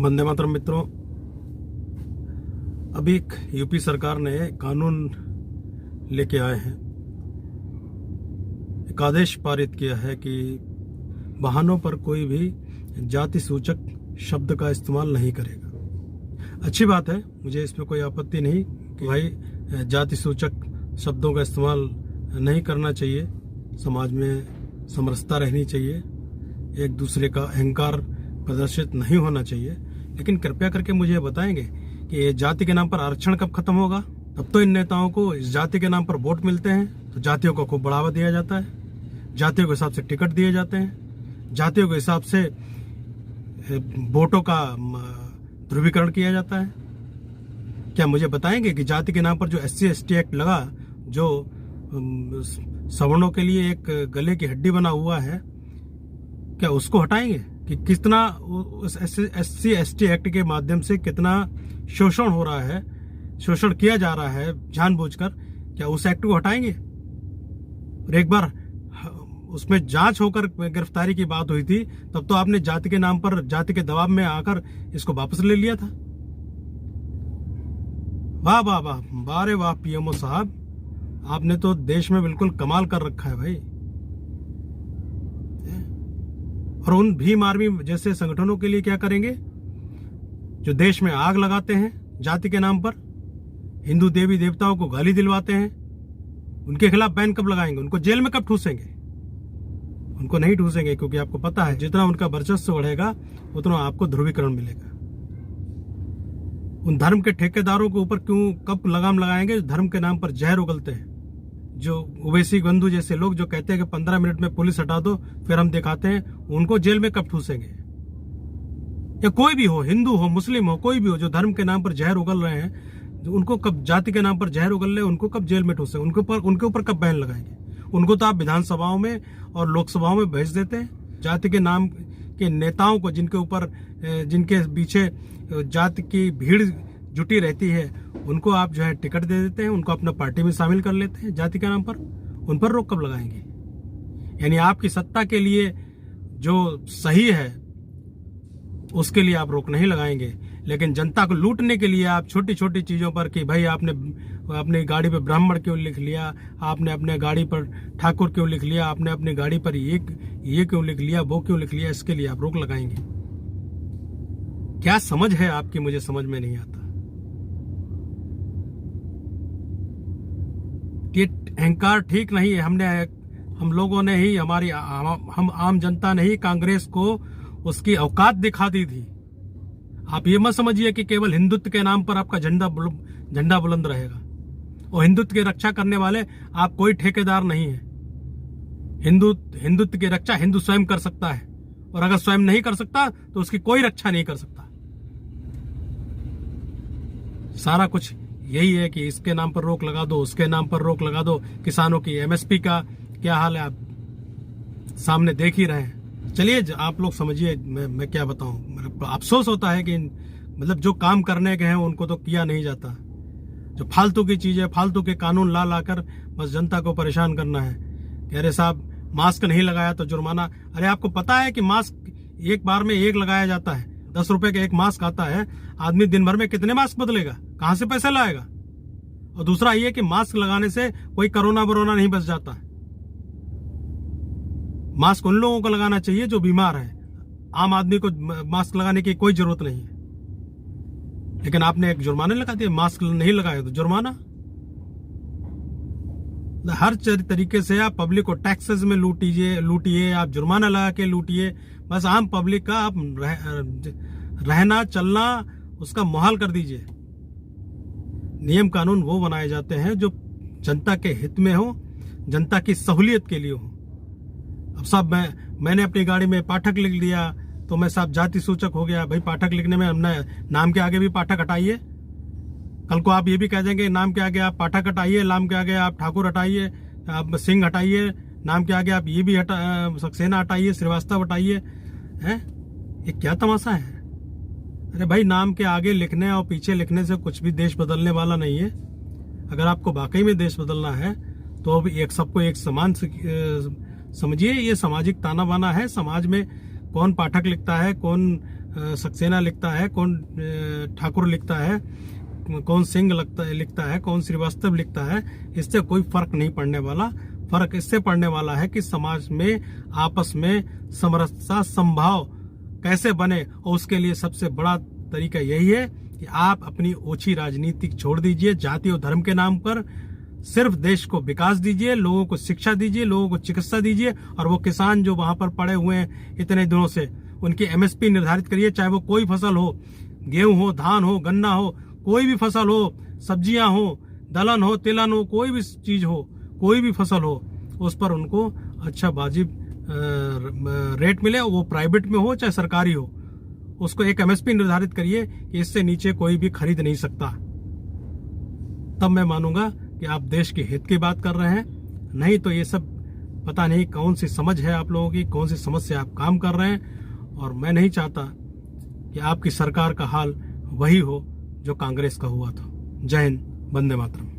वंदे मातरम मित्रों, अभी एक यूपी सरकार ने कानून लेके आए हैं, एक आदेश पारित किया है कि वाहनों पर कोई भी जाति सूचक शब्द का इस्तेमाल नहीं करेगा। अच्छी बात है, मुझे इसमें कोई आपत्ति नहीं कि भाई जाति सूचक शब्दों का इस्तेमाल नहीं करना चाहिए। समाज में समरसता रहनी चाहिए, एक दूसरे का अहंकार प्रदर्शित नहीं होना चाहिए। लेकिन कृपया करके मुझे बताएंगे कि ये जाति के नाम पर आरक्षण कब खत्म होगा? तब तो इन नेताओं को इस जाति के नाम पर वोट मिलते हैं तो जातियों को खूब बढ़ावा दिया जाता है, जातियों के हिसाब से टिकट दिए जाते हैं, जातियों के हिसाब से वोटों का ध्रुवीकरण किया जाता है। क्या मुझे बताएंगे कि जाति के नाम पर जो SC/ST एक्ट लगा, जो सवर्णों के लिए एक गले की हड्डी बना हुआ है, क्या उसको हटाएंगे? कि कितना उस SC/ST एक्ट के माध्यम से कितना शोषण हो रहा है, शोषण किया जा रहा है जानबूझकर, क्या उस एक्ट को हटाएंगे? और एक बार उसमें जांच होकर गिरफ्तारी की बात हुई थी, तब तो आपने जाति के नाम पर, जाति के दबाव में आकर इसको वापस ले लिया था। वाह वाह वाह, वाह वाह PMO साहब, आपने तो देश में बिल्कुल कमाल कर रखा है भाई। और उन भीम आर्मी जैसे संगठनों के लिए क्या करेंगे जो देश में आग लगाते हैं जाति के नाम पर, हिंदू देवी देवताओं को गाली दिलवाते हैं? उनके खिलाफ बैन कब लगाएंगे? उनको जेल में कब ठूसेंगे? उनको नहीं ठूसेंगे, क्योंकि आपको पता है जितना उनका वर्चस्व बढ़ेगा उतना आपको ध्रुवीकरण मिलेगा। उन धर्म के ठेकेदारों के ऊपर कब लगाम लगाएंगे? धर्म के नाम पर जहर उगलते हैं, जो ओवैसी बंधु जैसे लोग जो कहते हैं कि 15 मिनट में पुलिस हटा दो फिर हम दिखाते हैं, उनको जेल में कब ठूसेंगे? या कोई भी हो, हिंदू हो, मुस्लिम हो, कोई भी हो, जो धर्म के नाम पर जहर उगल रहे हैं, उनको कब, जाति के नाम पर जहर उगल रहे हैं, उनको कब जेल में ठूसेंगे? उनके ऊपर कब बैन लगाएंगे? उनको तो आप विधानसभाओं में और लोकसभाओं में भेज देते हैं। जाति के नाम के नेताओं को, जिनके पीछे जाति की भीड़ जुटी रहती है, उनको आप जो है टिकट दे देते हैं, उनको अपना पार्टी में शामिल कर लेते हैं जाति के नाम पर। उन पर रोक कब लगाएंगे? यानी आपकी सत्ता के लिए जो सही है उसके लिए आप रोक नहीं लगाएंगे, लेकिन जनता को लूटने के लिए आप छोटी छोटी चीजों पर, कि भाई आपने अपनी गाड़ी पर ब्राह्मण क्यों लिख लिया, आपने अपने गाड़ी पर ठाकुर क्यों लिख लिया, आपने अपनी गाड़ी पर ये क्यों लिख लिया, वो क्यों लिख लिया, इसके लिए आप रोक लगाएंगे। क्या समझ है आपकी? मुझे समझ में नहीं आता। ये अहंकार ठीक नहीं है। हम लोगों ने ही, हम आम जनता ने ही कांग्रेस को उसकी औकात दिखा दी थी। आप ये मत समझिए कि केवल हिंदुत्व के नाम पर आपका झंडा बुलंद रहेगा, और हिंदुत्व की रक्षा करने वाले आप कोई ठेकेदार नहीं है। हिंदुत्व की रक्षा हिंदू स्वयं कर सकता है, और अगर स्वयं नहीं कर सकता तो उसकी कोई रक्षा नहीं कर सकता। सारा कुछ यही है कि इसके नाम पर रोक लगा दो, उसके नाम पर रोक लगा दो। किसानों की MSP का क्या हाल है आप सामने देख ही रहे हैं। चलिए आप लोग समझिए, मैं क्या बताऊं। अफसोस होता है कि मतलब जो काम करने के हैं उनको तो किया नहीं जाता। जो फालतू की चीजें, फालतू के कानून ला कर बस जनता को परेशान करना है। कह रहे साहब मास्क नहीं लगाया तो जुर्माना। अरे आपको पता है कि मास्क एक बार में एक लगाया जाता है, 10 रुपए का एक मास्क आता है। आदमी दिन भर में कितने मास्क बदलेगा? कहां से पैसा लाएगा? और दूसरा ये कि मास्क लगाने से कोई कोरोना नहीं बच जाता है। मास्क उन लोगों को लगाना चाहिए जो बीमार है। आम आदमी को मास्क लगाने की कोई जरूरत नहीं है। लेकिन आपने एक जुर्माने लगा दिया, मास्क नहीं लगाया तो जुर्माना। हर तरीके से आप पब्लिक को टैक्सेस में लूटिए, आप जुर्माना लगा के लूटिए। बस आम पब्लिक का आप रहना चलना उसका मुहाल कर दीजिए। नियम कानून वो बनाए जाते हैं जो जनता के हित में हो, जनता की सहूलियत के लिए हो। अब साहब मैंने अपनी गाड़ी में पाठक लिख लिया तो मैं साहब जाति सूचक हो गया। भाई पाठक लिखने में हमने नाम के आगे भी पाठक हटाइए। कल को आप ये भी कह देंगे नाम के आगे आप पाठक हटाइए, नाम के आगे आप ठाकुर हटाइए, आप सिंह हटाइए, नाम के आगे आप ये भी सक्सेना हटाइए, श्रीवास्तव हटाइए। हैं, ये क्या तमाशा है? अरे भाई नाम के आगे लिखने और पीछे लिखने से कुछ भी देश बदलने वाला नहीं है। अगर आपको वाकई में देश बदलना है तो अब सबको एक समान समझिए। ये सामाजिक ताना बाना है। समाज में कौन पाठक लिखता है, कौन सक्सेना लिखता है, कौन ठाकुर लिखता है, कौन सिंह लिखता है, कौन श्रीवास्तव लिखता है, इससे कोई फर्क नहीं पड़ने वाला। फर्क इससे पड़ने वाला है कि समाज में आपस में समरसता संभाव कैसे बने, और उसके लिए सबसे बड़ा तरीका यही है कि आप अपनी ओछी राजनीति छोड़ दीजिए। जाति और धर्म के नाम पर सिर्फ देश को विकास दीजिए, लोगों को शिक्षा दीजिए, लोगों को चिकित्सा दीजिए, और वो किसान जो वहां पर पड़े हुए हैं इतने दिनों से, उनकी एमएसपी निर्धारित करिए। चाहे वो कोई फसल हो, गेहूं हो, धान हो, गन्ना हो, कोई भी फसल हो, सब्जियां हो, दलहन हो, तिलहन हो, कोई भी चीज हो, कोई भी फसल हो, उस पर उनको अच्छा वाजिब रेट मिले, वो प्राइवेट में हो चाहे सरकारी हो। उसको एक एमएसपी निर्धारित करिए कि इससे नीचे कोई भी खरीद नहीं सकता। तब मैं मानूंगा कि आप देश के हित की बात कर रहे हैं। नहीं तो ये सब पता नहीं कौन सी समझ है आप लोगों की, कौन सी समझ से आप काम कर रहे हैं। और मैं नहीं चाहता कि आपकी सरकार का हाल वही हो जो कांग्रेस का हुआ था। जय हिंद, वंदे मातरम।